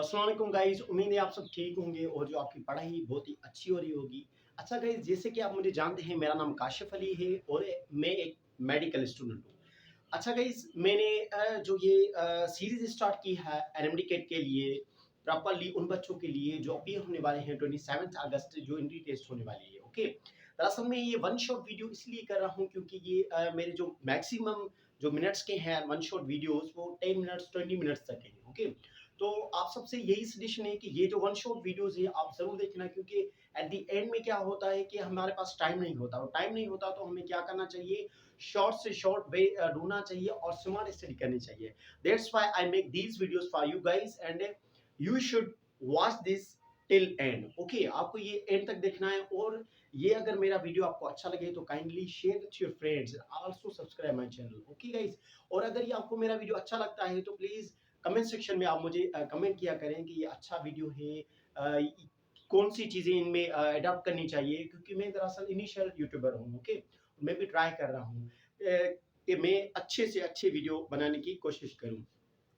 अस्सलाम वालेकुम गाइस, उम्मीद है आप सब ठीक होंगे और जो आपकी पढ़ाई बहुत ही अच्छी हो रही होगी। अच्छा गाइस, जैसे कि आप मुझे जानते हैं, मेरा नाम काशिफ अली है और मैं एक मेडिकल स्टूडेंट हूँ। अच्छा गाइस, मैंने जो ये सीरीज़ स्टार्ट की है एनएमडी कैट के लिए, प्रॉपर्ली उन बच्चों के लिए जो अपीयर होने वाले हैं 27 अगस्त जो एंट्री टेस्ट होने वाली है, ओके। दरअसल मैं ये वन शॉट वीडियो इसलिए कर रहा हूँ क्योंकि ये मेरे जो मैक्सिमम जो मिनट्स के हैं वन शॉट वीडियोज़ वो 10 मिनट्स 20 मिनट्स तक हैं, ओके। तो आप सबसे यही सजेशन है कि ये जो वन शॉट वीडियोज़ है आप ज़रूर देखना, क्योंकि एट द एंड में क्या होता है कि हमारे पास टाइम नहीं होता, और टाइम नहीं होता तो हमें क्या करना चाहिए, शॉर्ट से शॉर्ट वे ढूंढना चाहिए और स्मार्ट स्टडी करनी चाहिए। That's why I make these videos for you guys and you should watch this till and, okay. आपको ये एंड तक देखना है, और ये अगर मेरा वीडियो आपको अच्छा लगे तो kindly share with your friends, also subscribe my channel, okay guys. और अगर ये आपको मेरा वीडियो अच्छा लगता है तो प्लीज कमेंट सेक्शन में आप मुझे कमेंट किया करें कि ये अच्छा वीडियो है, कौन सी चीज़ें इनमें अडॉप्ट करनी चाहिए, क्योंकि मैं दरअसल इनिशियल यूट्यूबर हूँ, ओके। मैं भी ट्राई कर रहा हूँ कि मैं अच्छे से अच्छे वीडियो बनाने की कोशिश करूँ।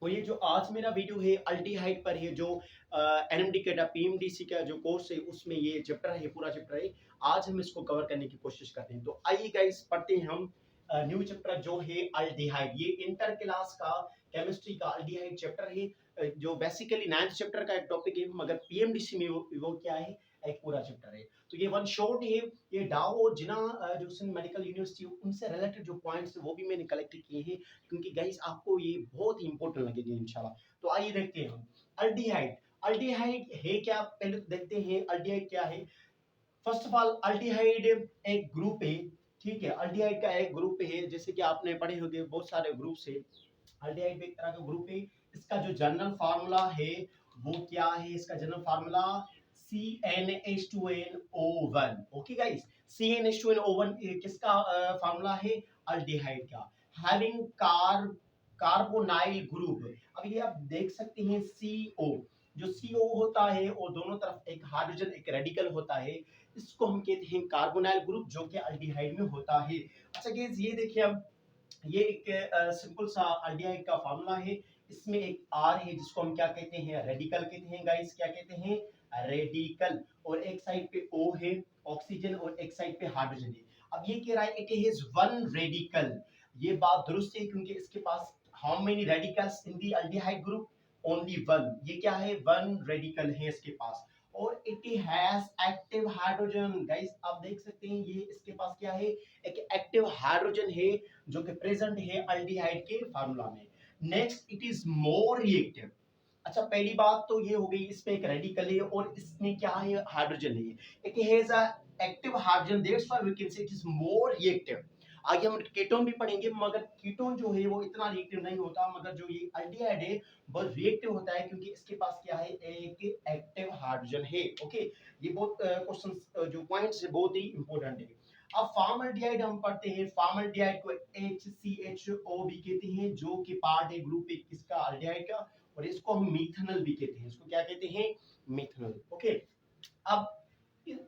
और ये जो आज मेरा वीडियो है अल्टीहाइड पर है, जो एनएमडी का पीएमडीसी का जो कोर्स है उसमें ये चैप्टर है, पूरा चैप्टर है। आज हम इसको कवर करने की कोशिश करते हैं। तो आइए गाइस, पढ़ते हैं हम न्यू चैप्टर जो है अल्डिहाइड। ये इंटर क्लास का केमिस्ट्री का अल्डिहाइड चैप्टर है, जो बेसिकली 9th चैप्टर का एक टॉपिक है, मगर पीएमडीसी में वो क्या है, एक पूरा चैप्टर है। तो ये वन शॉट है। ये डाओ और जिना जो सिंध मेडिकल यूनिवर्सिटी उनसे रिलेटेड जो पॉइंट्स वो भी मैंने कलेक्ट किए हैं, क्योंकि गाइस आपको ये बहुत ही इंपॉर्टेंट लगेगी इंशाल्लाह। तो आइए देखते हैं हम अल्डिहाइड। अल्डिहाइड है क्या, पहले तो देखते हैं अल्डिहाइड क्या है। फर्स्ट ऑफ ऑल अल्डिहाइड एक ग्रुप है, ठीक है। अल्डिहाइड का एक ग्रुप है, जैसे कि आपने पढ़े होंगे बहुत सारे ग्रुप्स है। अल्डिहाइड भी एक तरह का ग्रुप है। इसका जो जनरल फार्मूला है वो क्या है, इसका general formula CnH2nO1, okay guys. CnH2nO1 किसका फार्मूला है, अल्डिहाइड का, हैविंग कार्बोनाइल ग्रुप। अब ये आप देख सकते हैं CO, जो CO होता है और दोनों तरफ एक हाइड्रोजन एक रेडिकल होता है, इसको हम कहते हैं कार्बोनाइल ग्रुप, जो कि अल्डिहाइड में होता है। अच्छा गाइस, ये देखिए अब ये एक सिंपल सा अल्डिहाइड का फार्मूला है। इसमें एक R है जिसको हम क्या कहते हैं, रेडिकल कहते हैं गाइस, क्या कहते हैं, रेडिकल। और एक साइड पे O है ऑक्सीजन, और एक साइड पे हाइड्रोजन है। अब ये कह रहा है इट इज वन रेडिकल। ये बात दुरुस्त है, क्योंकि इसके पास how many radicals in the aldehyde group, only one. ये क्या है, वन रेडिकल है इसके पास। और it has active hydrogen guys, आप देख सकते हैं ये इसके पास क्या है, एक एक्टिव हाइड्रोजन है जो कि प्रेजेंट है अल्डिहाइड के फार्मूला में। Next, it is more reactive. अच्छा, पहली बात तो ये हो गई, इसमें एक रेडिकल है और इसमें क्या है, हाइड्रोजन है। It has a active hydrogen, that's why we can say it is more reactive. आगे हम कीटोन भी पढ़ेंगे, मगर कीटोन जो है वो इतना रिएक्टिव नहीं होता, मगर जो ये अल्डिहाइड है बहुत रिएक्टिव होता है, क्योंकि इसके पास क्या है, एक एक्टिव हाइड्रोजन है, ओके। ये बहुत क्वेश्चन जो पॉइंट्स है बहुत ही इंपॉर्टेंट है। अब फॉर्मल्डिहाइड हम पढ़ते हैं। फॉर्मल्डिहाइड को HCHO भी कहते हैं, जो कि पार्ट है ग्रुप एक किसका, अल्डिहाइड का। और इसको हम मिथनल भी कहते हैं, इसको क्या कहते हैं, मिथनल, ओके। अब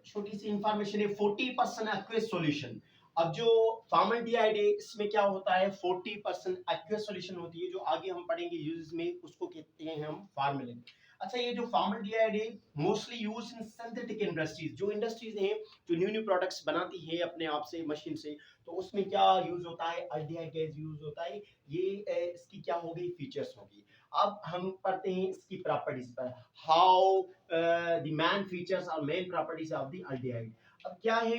छोटी सी इंफॉर्मेशन है, 40% एक्वस सॉल्यूशन। अब जो फॉर्मल्डिहाइड है इसमें क्या होता है, 40% एक्वस सॉल्यूशन होती है, जो आगे हम पढ़ेंगे यूजेस में, उसको कहते हैं हम फार्मलिन। अच्छा, ये जो फॉर्मल्डिहाइड है mostly use in synthetic industries, जो इंडस्ट्रीज हैं जो न्यू न्यू प्रोडक्ट्स बनाती है अपने आप से मशीन से, तो उसमें क्या यूज होता है, अल्डिहाइड गैस यूज होता है। ये इसकी क्या हो गई, फीचर्स होगी। अब हम पढ़ते हैं इसकी प्रॉपर्टीज पर, हाउ द मेन फीचर्स और main properties of the aldehyde. अब क्या है,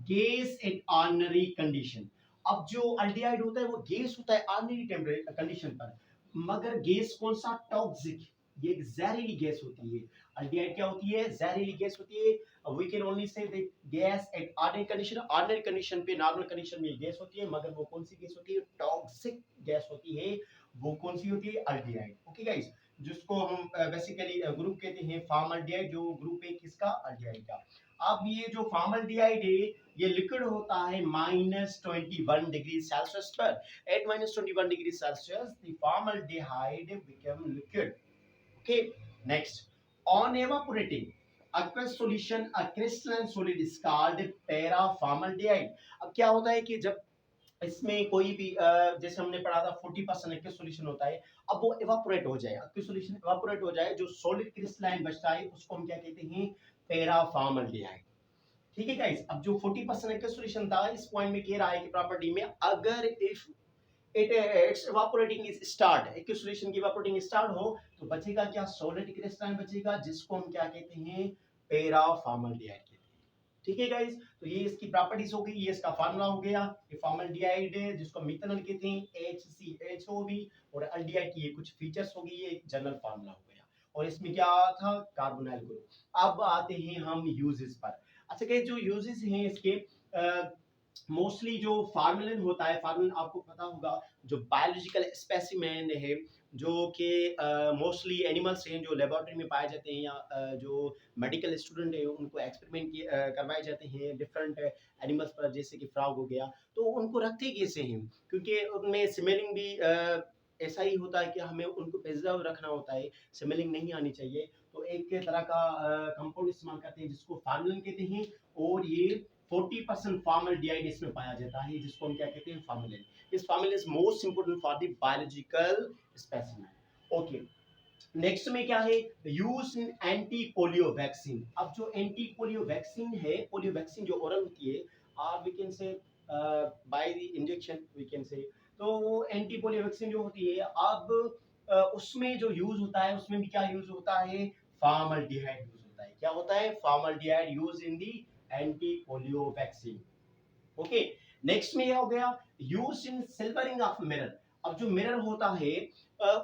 गैस इन ऑर्डिनरी कंडीशन। अब जो अल्डिहाइड होता है वो गैस होता है ऑर्डिनरी टेम्परेचर कंडीशन पर, मगर गैस कौन सा, टॉक्सिक, ये एक जहरीली गैस होती है। अल्डिहाइड क्या होती है, जहरीली गैस होती है। We can only say that gas at ordinary condition, ordinary condition पे, नॉर्मल कंडीशन में गैस होती है, मगर वो कौन सी गैस होती है, टॉक्सिक गैस होती है। वो कौन सी होती है, अल्डिहाइड, ओके गाइस। जिसको हम बेसिकली ग्रुप कहते हैं फॉर्मल्डिहाइड, जो ग्रुप है किसका, अल्डिहाइड का। अब ये जो फॉर्मल्डिहाइड है ये लिक्विड होता है -21 डिग्री सेल्सियस पर। At -21 degree Celsius the formaldehyde become liquid, okay. Next, on evaporating aqueous solution a crystalline solid is called paraformaldehyde। अब क्या होता है कि जब इसमें कोई भी जैसे हमने पढ़ा था 40% एक्व सॉल्यूशन होता है, अब वो इवापोरेट हो जाए, एक्व सॉल्यूशन इवापोरेट हो जाए, जो सॉलिड क्रिस्टलाइन बचता है उसको हम क्या कहते हैं, पैराफॉर्मल्डिहाइड। ठीक है गाइस, अब जो 40% एक्व सॉल्यूशन था इस पॉइंट में कह रहा है कि प्रॉपर्टी में अगर if it's evaporating is start, aq solution की इवापोरेटिंग स्टार्ट हो तो बचेगा क्या, सॉलिड क्रिस्टलाइन बचेगा जिसको हम क्या कहते हैं, पैराफॉर्मल्डिहाइड कहते हैं। ठीक है गाइस, तो ये इसकी प्रॉपर्टीज हो गई, ये इसका फार्मूला हो गया, ये फॉर्मल्डिहाइड है जिसको मिथेनॉल कहते हैं, HCHO भी, और अल्डिहाइड की ये कुछ फीचर्स हो गई, ये एक जनरल फार्मूला हो गया। और इसमें क्या था, कार्बोनाइल ग्रुप। अब आते हैं हम यूजेस पर। अच्छा गाइस, जो यूजेस हैं इसके मोस्टली जो फार्मलिन होता है, फार्मलिन आपको पता होगा, जो बायोलॉजिकल स्पेसिमेन है, जो कि मोस्टली एनिमल्स हैं जो लेबोरेटरी में पाए जाते हैं, या जो मेडिकल स्टूडेंट है उनको एक्सपेरिमेंट करवाए जाते हैं डिफरेंट एनिमल्स पर, जैसे कि फ्रॉग हो गया, तो उनको रखते कैसे हैं, क्योंकि उनमें स्मेलिंग भी ऐसा ही होता है कि हमें उनको प्रिजर्व रखना होता है, स्मेलिंग नहीं आनी चाहिए, तो एक तरह का कंपाउंड इस्तेमाल करते हैं जिसको फार्मलिन कहते हैं, और ये 40% फॉर्मल्डिहाइड इसमें पाया जाता है जिसको हम क्या कहते हैं, फॉर्मलिन। इस formalin is most important for the biological specimen. Okay, next में क्या है, use in anti polio vaccine. अब जो एंटी पोलियो वैक्सीन है, पोलियो वैक्सीन जो ओरल होती है, we can say by the injection we can say, तो वो एंटी पोलियो वैक्सीन जो होती है, अब उसमें जो यूज होता है उसमें भी क्या यूज होता है, फॉर्मल्डिहाइड यूज होता है। क्या होता है, formaldehyde use in the anti polio vaccine. Okay, next में क्या हो गया, use in silvering of mirror. अब जो मिरर होता है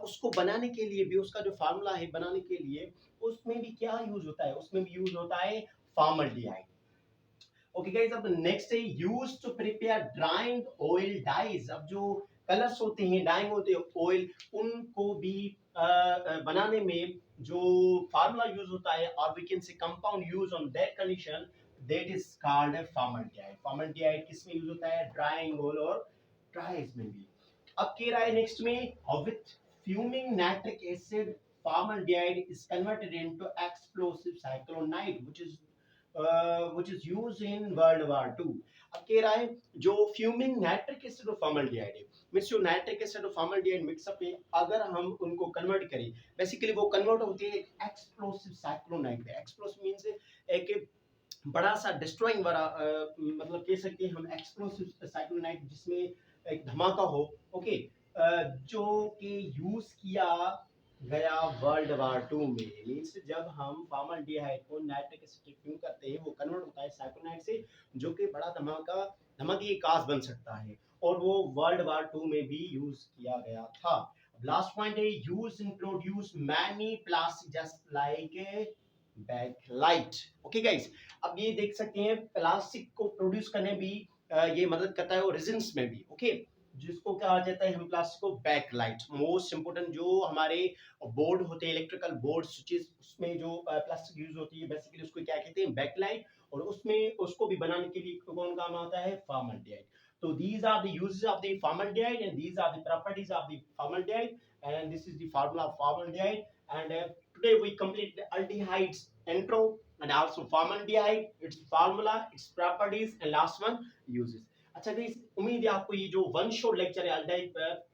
उसको बनाने के लिए भी, उसका जो फार्मूला है बनाने के लिए, उसमें भी क्या यूज होता है, उसमें भी यूज होता है फॉर्मल्डिहाइड। ओके गाइस, अब नेक्स्ट है use to prepare drying oil dyes. अब जो कलर्स होते हैं, डाइंग होते हैं ऑयल, उनको भी बनाने में जो फार्मूला यूज होता है, और we can say compound use on that condition, that is called formaldehyde. Formaldehyde किस में यूज होता है, ड्राइंग ऑयल और ड्राइज में भी। अब कह रहा है नेक्स्ट में, with fuming nitric acid formaldehyde is converted into explosive cyclonide which is used in World War II। अब कह रहा है जो फ्यूमिंग नाइट्रिक एसिड और फॉर्मल्डिहाइड है, मींस जो नाइट्रिक एसिड और फॉर्मल्डिहाइड मिक्सअप है, अगर हम उनको कन्वर्ट करें, बेसिकली वो कन्वर्ट होती है एक्सप्लोसिव साइक्लोनाइड पे। एक्सप्लोसिव मींस एक बड़ा सा डिस्ट्रॉइंग वाला मतलब कह सकते हैं हम एक्सप्लोसिव साइक्लोनाइड, जिसमें एक धमाका हो। ओके, जो कि यूज किया गया वर्ल्ड वार टू में, मीन्स जब हम फॉर्मल्डिहाइड को नाइट्रिक एसिड फ्यूम करते हैं, वो कन्वर्ट होता है साइक्लोनाइड से, जो कि बड़ा धमाके की काज बन सकता है, और वो वर्ल्ड वार टू में भी यूज किया गया था। लास्ट पॉइंट है, use in produce many plastic just like bakelite. Okay guys, अब ये देख सकते हैं प्लास्टिक को प्रोड्यूस करने भी ये मदद करता है, और रेजिन्स में भी। ओके, जिसको कहा जाता है हम प्लास्टिक को बैकलाइट। मोस्ट इंपोर्टेंट जो हमारे बोर्ड होते हैं, इलेक्ट्रिकल बोर्ड स्विचेस, उसमें जो प्लास्टिक यूज होती है, बेसिकली उसको क्या कहते हैं, बैकलाइट, और उसमें उसको भी बनाने के लिए कौन काम आता है, formaldehyde. So these are the uses of the formaldehyde, and these are the properties of the formaldehyde, and this is the formula of formaldehyde. And today we complete the aldehydes intro, and also formaldehyde, its formula, its properties, and last one, uses। अच्छा guys, उम्मीद है आपको ये जो one shot lecture है aldehyde पर,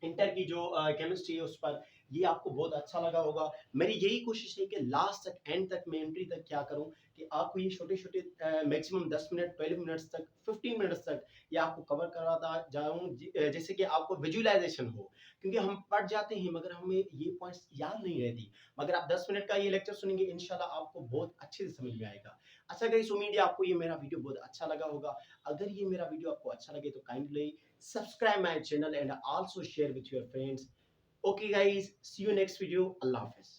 inter की जो केमिस्ट्री है उस पर, ये आपको बहुत अच्छा लगा होगा। मेरी यही कोशिश है कि लास्ट तक, एंड तक, मैं एंट्री तक क्या करूं कि आपको ये छोटे छोटे मैक्सिमम 10 मिनट, 12 मिनट्स तक, 15 मिनट्स तक ये आपको कवर कराता जाऊं, जैसे कि आपको विजुअलाइजेशन हो, क्योंकि हम पढ़ जाते हैं मगर हमें ये पॉइंट्स याद नहीं रहती। मगर आप 10 मिनट का ये लेक्चर सुनेंगे, इंशाल्लाह आपको बहुत अच्छे से समझ में आएगा। अच्छा गाइस, उम्मीद है आपको ये मेरा वीडियो बहुत अच्छा लगा होगा। अगर ये मेरा वीडियो आपको अच्छा लगे तो kindly subscribe my channel and also share with your friends। Okay guys, see you next video। Allah Hafiz।